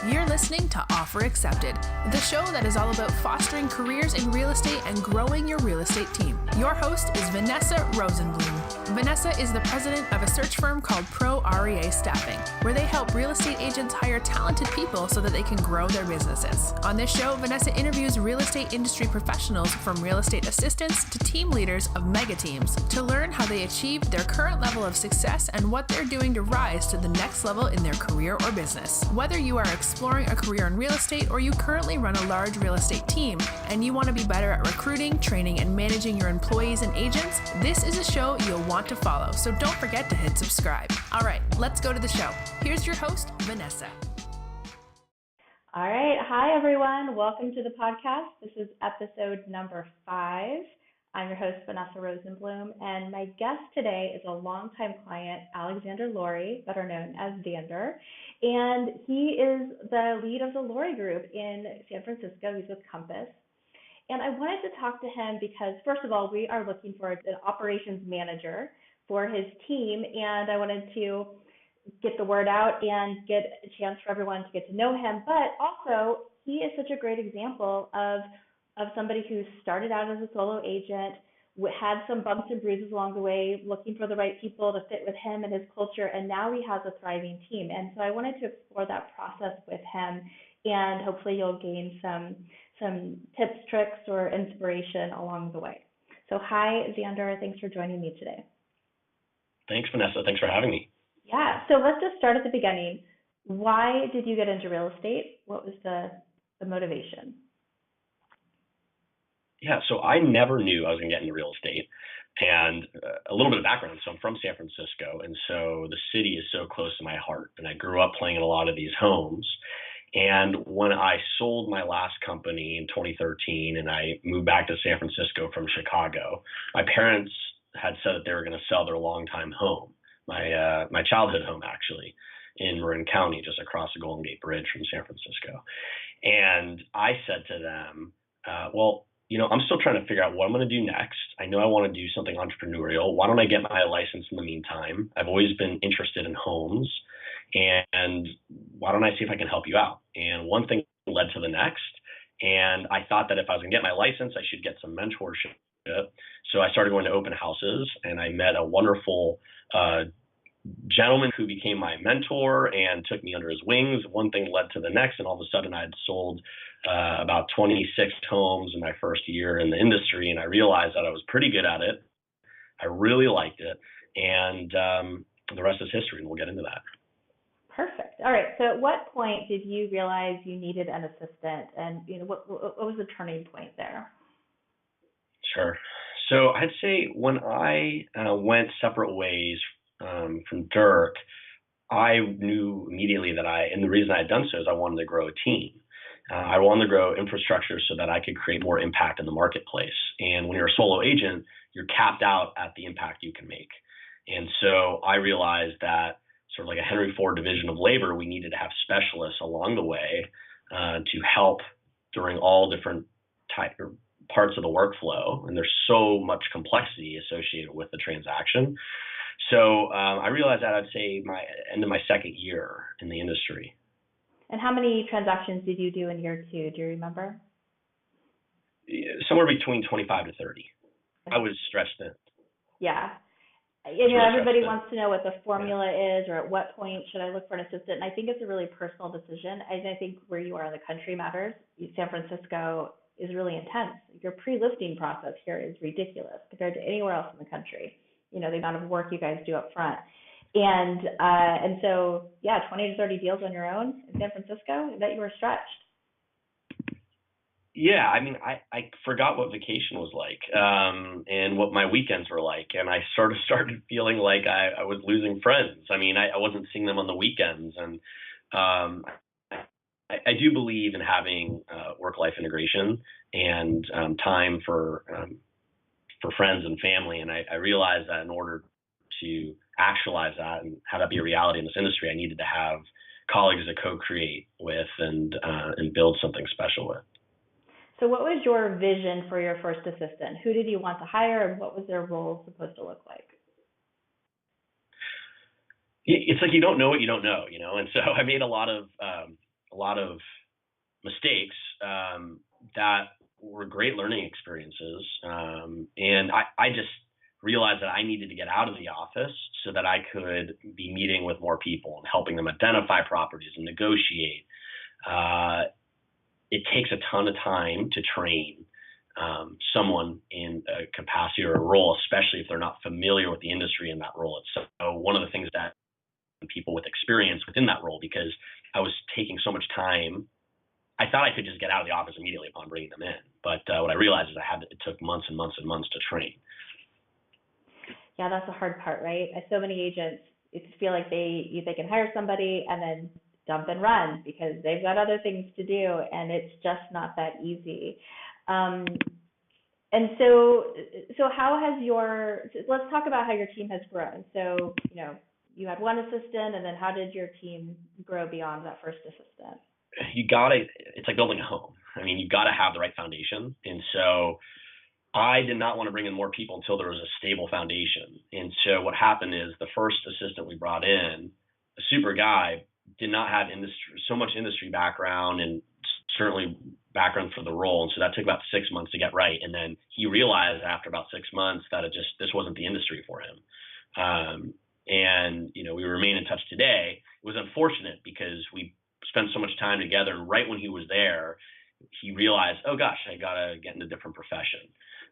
You're listening to Offer Accepted, the show that is all about fostering careers in real estate and growing your real estate team. Your host is Vanessa Rosenblum. Vanessa is the president of a search firm called R.E.A. Staffing, where they help real estate agents hire talented people so that they can grow their businesses. On this show, Vanessa interviews real estate industry professionals from real estate assistants to team leaders of mega teams to learn how they achieved their current level of success and what they're doing to rise to the next level in their career or business. Whether you are exploring a career in real estate or you currently run a large real estate team and you want to be better at recruiting, training, and managing your employees and agents, this is a show you'll want to follow, so don't forget to hit subscribe. All right, let's go to the show. Here's your host, Vanessa. All right. Hi, everyone. Welcome to the podcast. This is episode number 5. I'm your host, Vanessa Rosenblum, and my guest today is a longtime client, Alexander Lurie, better known as Zander, and he is the lead of the Lurie Group in San Francisco. He's with Compass. And I wanted to talk to him because, first of all, we are looking for an operations manager for his team, and I wanted to get the word out and get a chance for everyone to get to know him. But also, he is such a great example of somebody who started out as a solo agent, had some bumps and bruises along the way, looking for the right people to fit with him and his culture, and now he has a thriving team. And so I wanted to explore that process with him, and hopefully you'll gain some tips, tricks, or inspiration along the way. So hi, Zander. Thanks for joining me today. Thanks, Vanessa. Thanks for having me. Yeah. So let's just start at the beginning. Why did you get into real estate? What was the motivation? Yeah, so I never knew I was going to get into real estate. And a little bit of background. So I'm from San Francisco, and so the city is so close to my heart. And I grew up playing in a lot of these homes. And when I sold my last company in 2013 and I moved back to San Francisco from Chicago, my parents had said that they were going to sell their longtime home, my childhood home, actually, in Marin County, just across the Golden Gate Bridge from San Francisco. And I said to them, I'm still trying to figure out what I'm going to do next. I know I want to do something entrepreneurial. Why don't I get my license in the meantime? I've always been interested in homes. And why don't I see if I can help you out? And one thing led to the next. And I thought that if I was going to get my license, I should get some mentorship. So I started going to open houses, and I met a wonderful gentleman who became my mentor and took me under his wings. One thing led to the next, and all of a sudden I had sold about 26 homes in my first year in the industry, and I realized that I was pretty good at it. I really liked it, and the rest is history, and we'll get into that. Perfect. All right. So at what point did you realize you needed an assistant, and what was the turning point there? Sure. So I'd say when I went separate ways from Dirk, I knew immediately and the reason I had done so is I wanted to grow a team. I wanted to grow infrastructure so that I could create more impact in the marketplace. And when you're a solo agent, you're capped out at the impact you can make. And so I realized that sort of like a Henry Ford division of labor, we needed to have specialists along the way to help during all different parts of the workflow. And there's so much complexity associated with the transaction. So I realized that I'd say end of my second year in the industry. And how many transactions did you do in year 2? Do you remember? Somewhere between 25 to 30. I was stretched thin. Yeah. Everybody wants to know what the formula is, or at what point should I look for an assistant. And I think it's a really personal decision. And I think where you are in the country matters. San Francisco is really intense. Your pre-listing process here is ridiculous compared to anywhere else in the country. The amount of work you guys do up front. And so, 20 to 30 deals on your own in San Francisco, I bet you were stretched. Yeah, I mean, I forgot what vacation was like and what my weekends were like. And I sort of started feeling like I was losing friends. I mean, I wasn't seeing them on the weekends. And I do believe in having work-life integration and time for friends and family. And I realized that in order to actualize that and have that be a reality in this industry, I needed to have colleagues to co-create with and build something special with. So what was your vision for your first assistant? Who did you want to hire, and what was their role supposed to look like? It's like you don't know what you don't know, And so I made a lot of a lot of mistakes that were great learning experiences. And I just realized that I needed to get out of the office so that I could be meeting with more people and helping them identify properties and negotiate. It takes a ton of time to train someone in a capacity or a role, especially if they're not familiar with the industry in that role. It's so one of the things that people with experience within that role, because I was taking so much time. I thought I could just get out of the office immediately upon bringing them in. But what I realized is it took months and months and months to train. Yeah, that's the hard part, right? So many agents feel like they can hire somebody and then dump and run because they've got other things to do, and it's just not that easy. And so how has let's talk about how your team has grown. So, you had one assistant, and then how did your team grow beyond that first assistant? It's like building a home. I mean, you've got to have the right foundation. And so I did not want to bring in more people until there was a stable foundation. And so what happened is the first assistant we brought in, a super guy, did not have so much industry background and certainly background for the role. And so that took about 6 months to get right. And then he realized after about 6 months that this wasn't the industry for him. And we remain in touch today. It was unfortunate because we spent so much time together. And right when he was there, he realized, oh gosh, I got to get in a different profession.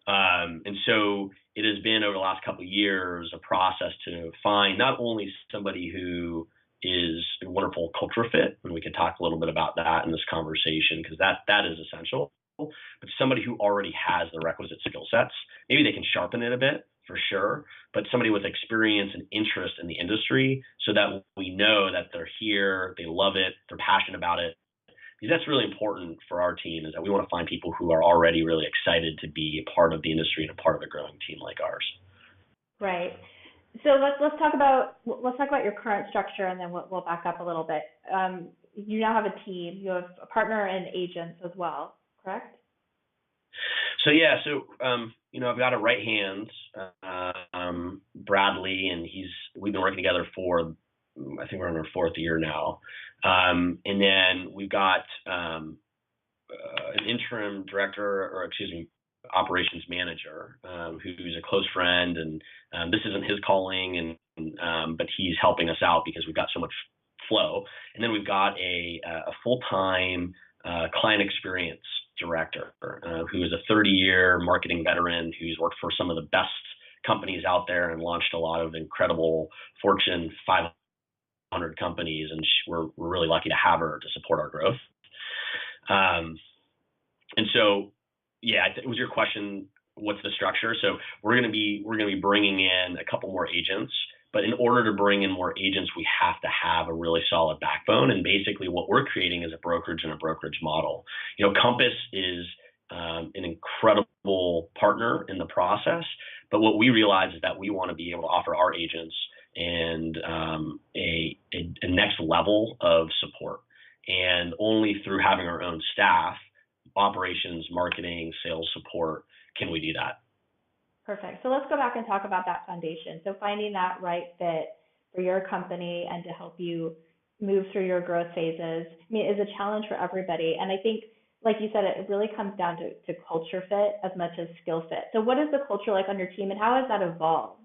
And so it has been over the last couple of years a process to find not only somebody who is a wonderful culture fit, and we can talk a little bit about that in this conversation because that is essential, but somebody who already has the requisite skill sets. Maybe they can sharpen it a bit for sure, but somebody with experience and interest in the industry so that we know that they're here, they love it, they're passionate about it. Because that's really important for our team, is that we want to find people who are already really excited to be a part of the industry and a part of a growing team like ours. Right. So let's talk about your current structure, and then we'll back up a little bit. You now have a team. You have a partner and agents as well, correct? So I've got a right hand, Bradley, and we've been working together for, I think we're in our 4th year now. And then we've got an interim operations manager, who's a close friend, and this isn't his calling, but he's helping us out because we've got so much flow. And then we've got a full-time client experience director, who is a 30-year marketing veteran who's worked for some of the best companies out there and launched a lot of incredible Fortune 500 companies, and we're really lucky to have her to support our growth. And so, it was your question, what's the structure? So we're going to be bringing in a couple more agents, but in order to bring in more agents, we have to have a really solid backbone. And basically what we're creating is a brokerage and a brokerage model. Compass is an incredible partner in the process, but what we realize is that we want to be able to offer our agents and a next level of support. And only through having our own staff, operations, marketing, sales support, can we do that. Perfect. So let's go back and talk about that foundation. So finding that right fit for your company and to help you move through your growth phases, is a challenge for everybody. And I think, like you said, it really comes down to culture fit as much as skill fit. So what is the culture like on your team, and how has that evolved?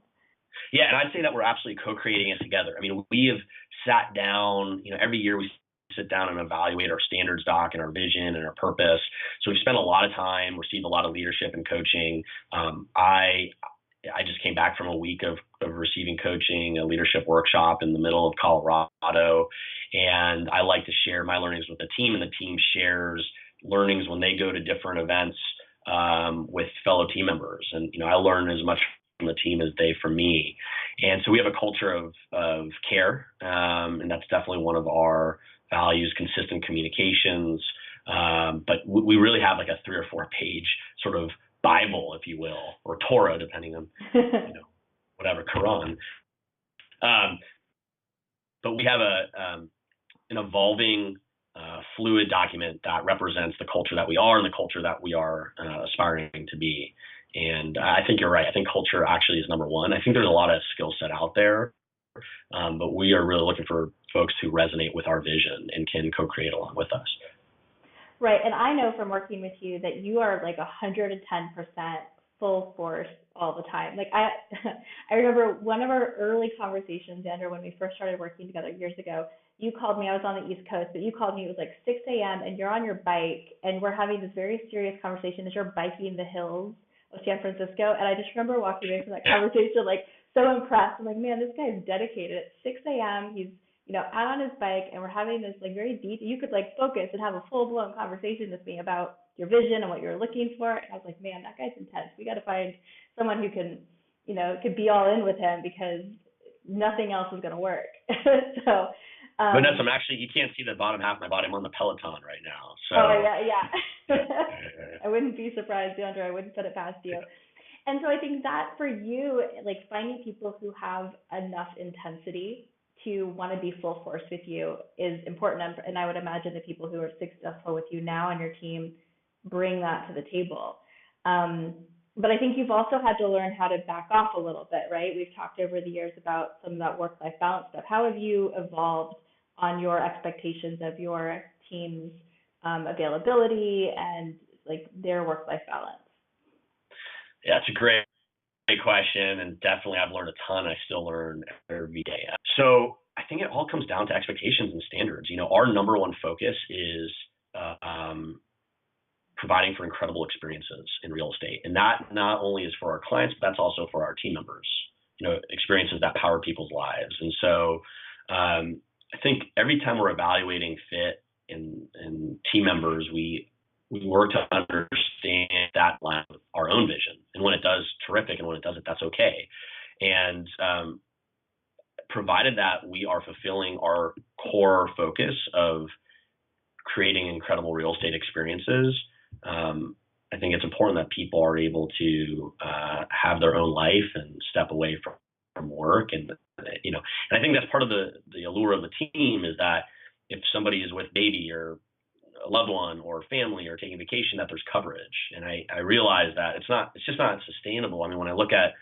Yeah, and I'd say that we're absolutely co-creating it together. We have sat down, every year we sit down and evaluate our standards doc and our vision and our purpose. So we've spent a lot of time, received a lot of leadership and coaching. I just came back from a week of receiving coaching, a leadership workshop in the middle of Colorado. And I like to share my learnings with the team, and the team shares learnings when they go to different events with fellow team members. And, I learn as much from the team as they from me. And so we have a culture of care, and that's definitely one of our values, consistent communications. But we really have like a 3 or 4 page sort of Bible, if you will, or Torah, depending on, whatever, Quran. But we have an evolving, fluid document that represents the culture that we are and the culture that we are aspiring to be. And I think you're right. I think culture actually is number one. I think there's a lot of skill set out there, But we are really looking for folks who resonate with our vision and can co-create along with us. Right. And I know from working with you that you are like 110% full force all the time. Like I remember one of our early conversations, Zander, when we first started working together years ago, you called me, I was on the East Coast, but you called me, it was like 6 a.m. and you're on your bike and we're having this very serious conversation as you're biking the hills of San Francisco. And I just remember walking away from that conversation, like so impressed. I'm like, man, this guy is dedicated. At 6 a.m., he's out on his bike, and we're having this like very deep. You could like focus and have a full blown conversation with me about your vision and what you're looking for. And I was like, man, that guy's intense. We got to find someone who can, could be all in with him because nothing else is going to work. So. Vanessa, you can't see the bottom half of my body. I'm on the Peloton right now. So. Oh yeah. I wouldn't be surprised, Zander. I wouldn't put it past you. And so I think that for you, like finding people who have enough intensity to want to be full force with you is important. And I would imagine the people who are successful with you now on your team bring that to the table. But I think you've also had to learn how to back off a little bit, right? We've talked over the years about some of that work-life balance stuff. How have you evolved on your expectations of your team's availability and like their work-life balance? Yeah, it's a great question, and definitely I've learned a ton. I still learn every day. So I think it all comes down to expectations and standards. Our number one focus is providing for incredible experiences in real estate, and that not only is for our clients, but that's also for our team members. Experiences that power people's lives. And so I think every time we're evaluating fit in team members, we work to understand that line with our own vision. And when it does, terrific. And when it doesn't, that's okay. And provided that we are fulfilling our core focus of creating incredible real estate experiences, I think it's important that people are able to have their own life and step away from work. And I think that's part of the allure of the team is that if somebody is with baby or a loved one or family or taking vacation, that there's coverage. And I realize that it's just not sustainable. I mean, when I look at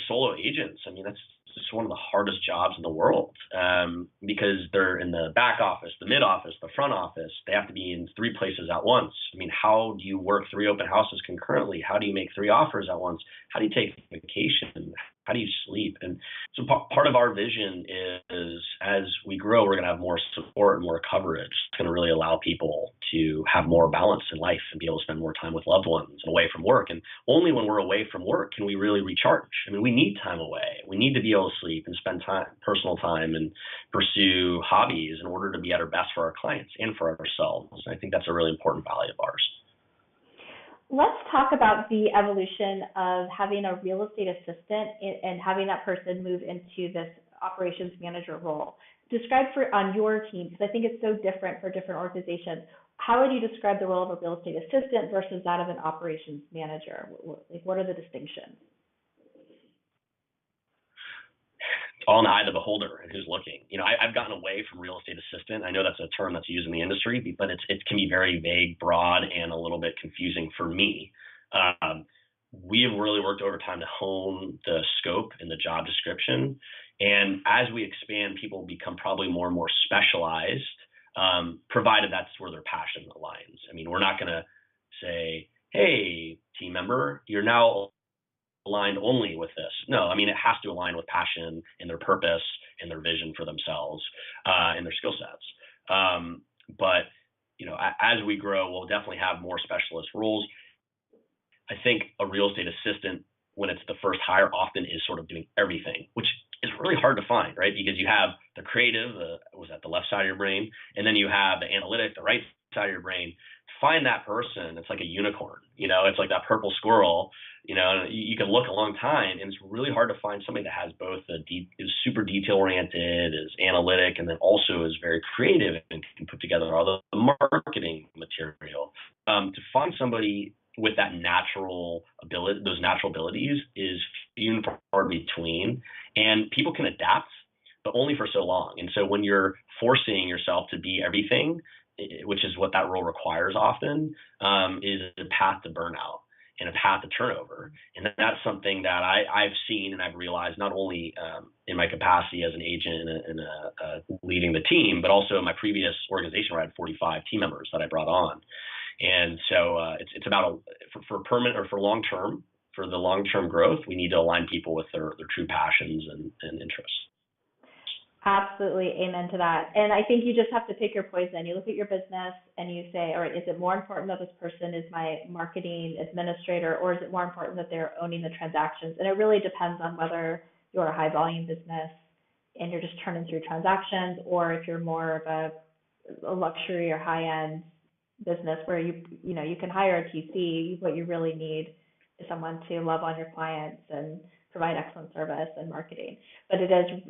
solo agents, I mean, that's just one of the hardest jobs in the world because they're in the back office, the mid office, the front office. They have to be in 3 places at once. I mean, how do you work 3 open houses concurrently? How do you make 3 offers at once? How do you take vacation? How do you sleep? And so part of our vision is as we grow, we're going to have more support and more coverage. It's going to really allow people to have more balance in life and be able to spend more time with loved ones and away from work. And only when we're away from work can we really recharge. I mean, we need time away. We need to be able to sleep and spend time, personal time, and pursue hobbies in order to be at our best for our clients and for ourselves. And I think that's a really important value of ours. Let's talk about the evolution of having a real estate assistant and having that person move into this operations manager role. Describe on your team, because I think it's so different for different organizations. How would you describe the role of a real estate assistant versus that of an operations manager? What are the distinctions? All in the eye of the beholder and who's looking. I've gotten away from real estate assistant. I know that's a term that's used in the industry, but it can be very vague, broad, and a little bit confusing for me. We have really worked over time to hone the scope and the job description. And as we expand, people become probably more and more specialized, provided that's where their passion aligns. I mean, we're not going to say, hey, team member, you're now aligned only with this. No, I mean, it has to align with passion and their purpose and their vision for themselves and their skill sets. But as we grow, we'll definitely have more specialist roles. I think a real estate assistant, when it's the first hire, often is sort of doing everything, which is really hard to find, right? Because you have the creative, the left side of your brain, and then you have the analytic, the right side of your brain. Find that person, it's like a unicorn, it's like that purple squirrel, you can look a long time, and it's really hard to find somebody that has both is super detail oriented, is analytic, and then also is very creative and can put together all the marketing material. To find somebody with that those natural abilities is few and far between, and people can adapt, but only for so long. And so when you're forcing yourself to be everything, which is what that role requires often, is a path to burnout. and a path to turnover. And that's something that I've seen and I've realized not only in my capacity as an agent and leading the team, but also in my previous organization where I had 45 team members that I brought on. And so it's about for permanent or for long term, for the long term growth, we need to align people with their true passions and interests. Absolutely. Amen to that. And I think you just have to pick your poison. You look at your business and you say, all right, is it more important that this person is my marketing administrator, or is it more important that they're owning the transactions? And it really depends on whether you're a high volume business and you're just turning through transactions, or if you're more of a luxury or high end business where you can hire a TC. What you really need is someone to love on your clients and provide excellent service and marketing. But it is,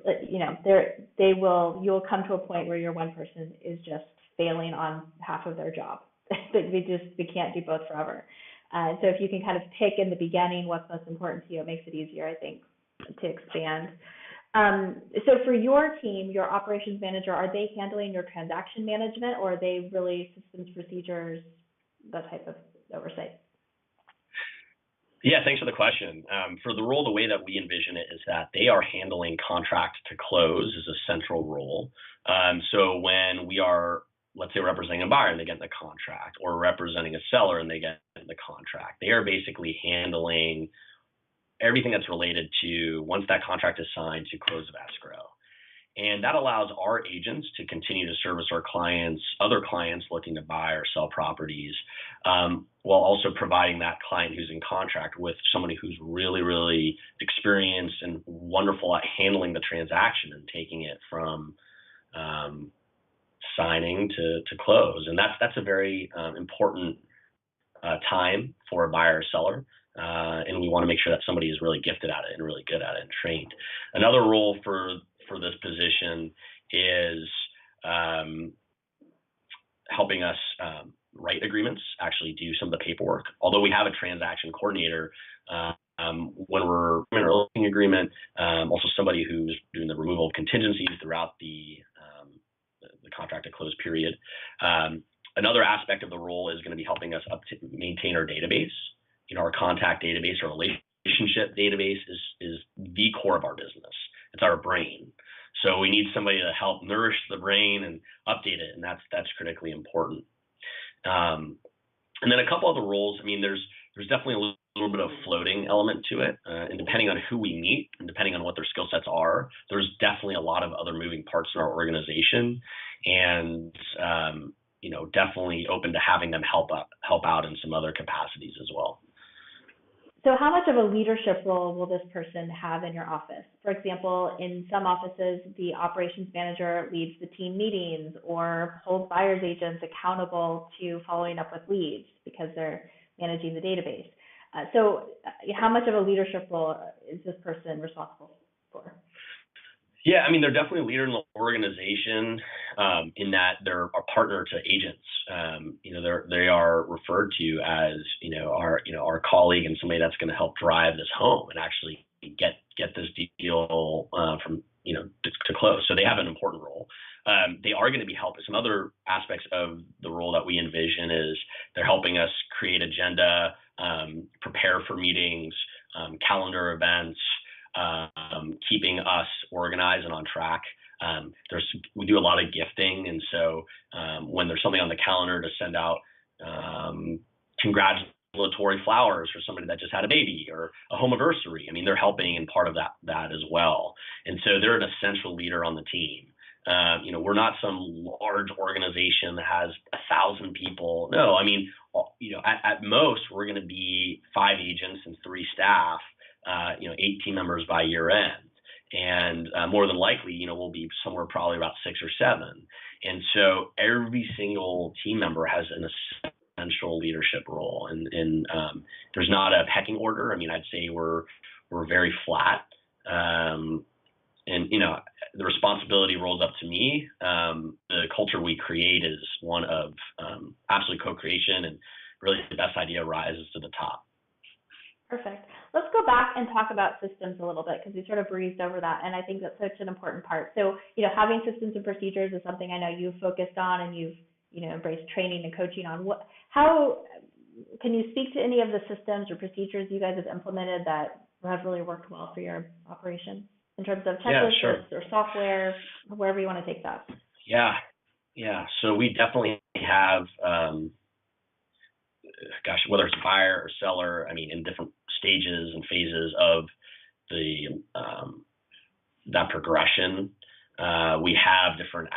you'll come to a point where your one person is just failing on half of their job. we can't do both forever. So if you can kind of pick in the beginning what's most important to you, it makes it easier, I think, to expand. So for your team, your operations manager, are they handling your transaction management, or are they really systems, procedures, that type of oversight? Yeah, thanks for the question. For the role, the way that we envision it is that they are handling contract to close as a central role. So when we are, let's say, representing a buyer and they get the contract, or representing a seller and they get the contract, they are basically handling everything that's related to, once that contract is signed, to close of escrow. And that allows our agents to continue to service our clients, other clients looking to buy or sell properties, while also providing that client who's in contract with somebody who's really, really experienced and wonderful at handling the transaction and taking it from signing to close. And that's a very important time for a buyer or seller. And we want to make sure that somebody is really gifted at it and really good at it and trained. Another role for this position is helping us write agreements, actually do some of the paperwork. Although we have a transaction coordinator, when we're in a listing agreement, also somebody who's doing the removal of contingencies throughout the contract to close period. Another aspect of the role is going to be helping us maintain our database. Our contact database, our relationship database is the core of our business. It's our brain. So we need somebody to help nourish the brain and update it, and that's critically important. And then a couple other roles. I mean, there's definitely a little bit of floating element to it, and depending on who we meet and depending on what their skill sets are, there's definitely a lot of other moving parts in our organization, and definitely open to having them help out in some other capacities as well. So how much of a leadership role will this person have in your office? For example, in some offices, the operations manager leads the team meetings or holds buyer's agents accountable to following up with leads because they're managing the database. So how much of a leadership role is this person responsible for? Yeah, I mean, they're definitely a leader in the organization in that they're a partner to agents. They are referred to as our colleague and somebody that's going to help drive this home and actually get this deal from to close. So they have an important role. They are going to be helping. Some other aspects of the role that we envision is they're helping us create agenda, prepare for meetings, calendar events. Keeping us organized and on track. We do a lot of gifting, and so when there's something on the calendar to send out congratulatory flowers for somebody that just had a baby or a home anniversary, I mean, they're helping in part of that as well. And so they're an essential leader on the team. We're not some large organization that has 1,000 people. No, I mean, at most we're going to be 5 agents and 3 staff. 8 team members by year end. And more than likely, we'll be somewhere probably about 6 or 7. And so every single team member has an essential leadership role. And there's not a pecking order. I mean, I'd say we're very flat. And the responsibility rolls up to me. The culture we create is one of absolute co-creation, and really the best idea rises to the top. Perfect. Let's go back and talk about systems a little bit, because we sort of breezed over that, and I think that's such an important part. So, having systems and procedures is something I know you've focused on and you've, embraced training and coaching on. can you speak to any of the systems or procedures you guys have implemented that have really worked well for your operation in terms of checklists sure. or software, wherever you want to take that? Yeah. So we definitely have, whether it's buyer or seller, in different stages and phases of the that progression, we have different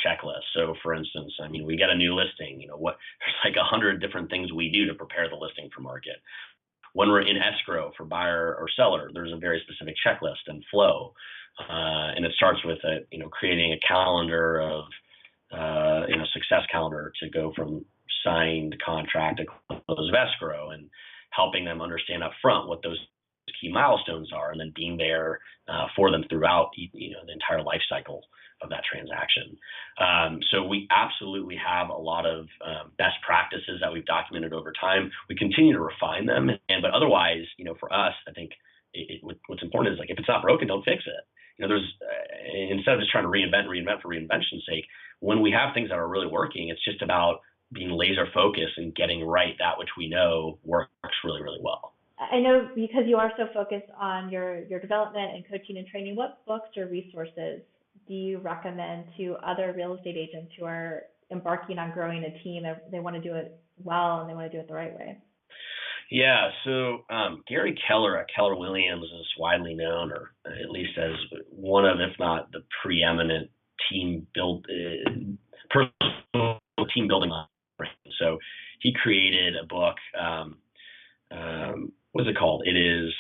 checklists. So, for instance, we get a new listing. There's like 100 different things we do to prepare the listing for market. When we're in escrow for buyer or seller, there's a very specific checklist and flow, and it starts with creating a calendar of success calendar to go from signed contract to close of escrow, and helping them understand up front what those key milestones are, and then being there for them throughout the entire life cycle of that transaction. So we absolutely have a lot of best practices that we've documented over time. We continue to refine them, but otherwise, for us, I think what's important is, like, if it's not broken, don't fix it. There's instead of just trying to reinvent for reinvention's sake, when we have things that are really working, it's just about being laser focused and getting right that which we know works really, really well. I know, because you are so focused on your development and coaching and training, what books or resources do you recommend to other real estate agents who are embarking on growing a team? They want to do it well and they want to do it the right way. Yeah, so Gary Keller at Keller Williams is widely known, or at least as one of, if not the preeminent personal team building. So he created a book. What is it called? It is,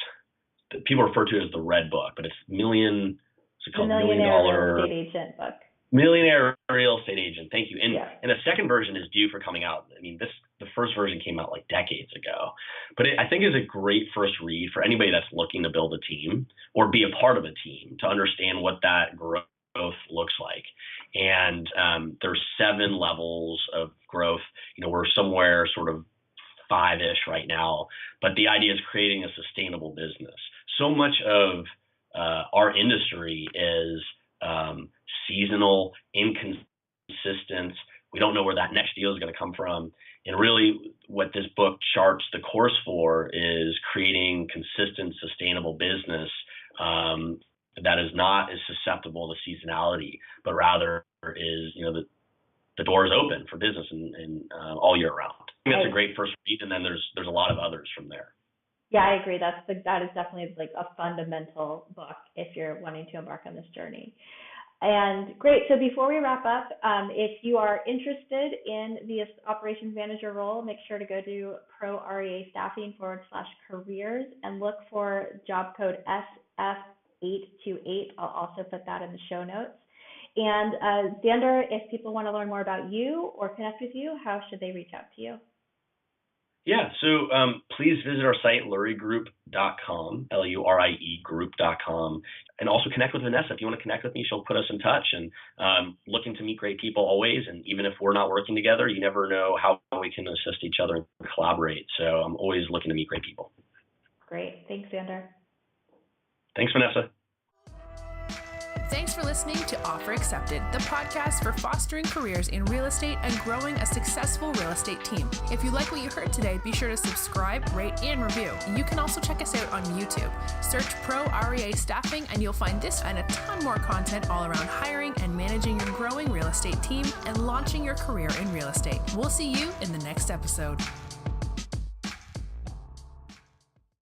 people refer to it as the Red Book, but it's $1 million real estate agent book. Millionaire Real Estate Agent. Thank you. And yeah. And the second version is due for coming out. The first version came out like decades ago, but I think is a great first read for anybody that's looking to build a team or be a part of a team, to understand what that growth looks like. And there's 7 levels of growth. We're somewhere sort of 5-ish right now, but the idea is creating a sustainable business. So much of our industry is seasonal, inconsistent. We don't know where that next deal is going to come from. And really what this book charts the course for is creating consistent, sustainable business that is not as susceptible to seasonality, but rather is, the door is open for business and all year round. I think that's a great first read, and then there's a lot of others from there. Yeah, I agree. That is definitely like a fundamental book if you're wanting to embark on this journey. And great. So before we wrap up, if you are interested in the operations manager role, make sure to go to R.E.A. staffing/careers and look for job code SF828. I'll also put that in the show notes. And Zander, if people want to learn more about you or connect with you, how should they reach out to you? Yeah, so please visit our site, luriegroup.com, Lurie group.com, and also connect with Vanessa. If you want to connect with me, she'll put us in touch, and looking to meet great people always. And even if we're not working together, you never know how we can assist each other and collaborate. So I'm always looking to meet great people. Great. Thanks, Zander. Thanks, Vanessa. Thanks for listening to Offer Accepted, the podcast for fostering careers in real estate and growing a successful real estate team. If you like what you heard today, be sure to subscribe, rate, and review. You can also check us out on YouTube. Search R.E.A. Staffing and you'll find this and a ton more content all around hiring and managing your growing real estate team and launching your career in real estate. We'll see you in the next episode.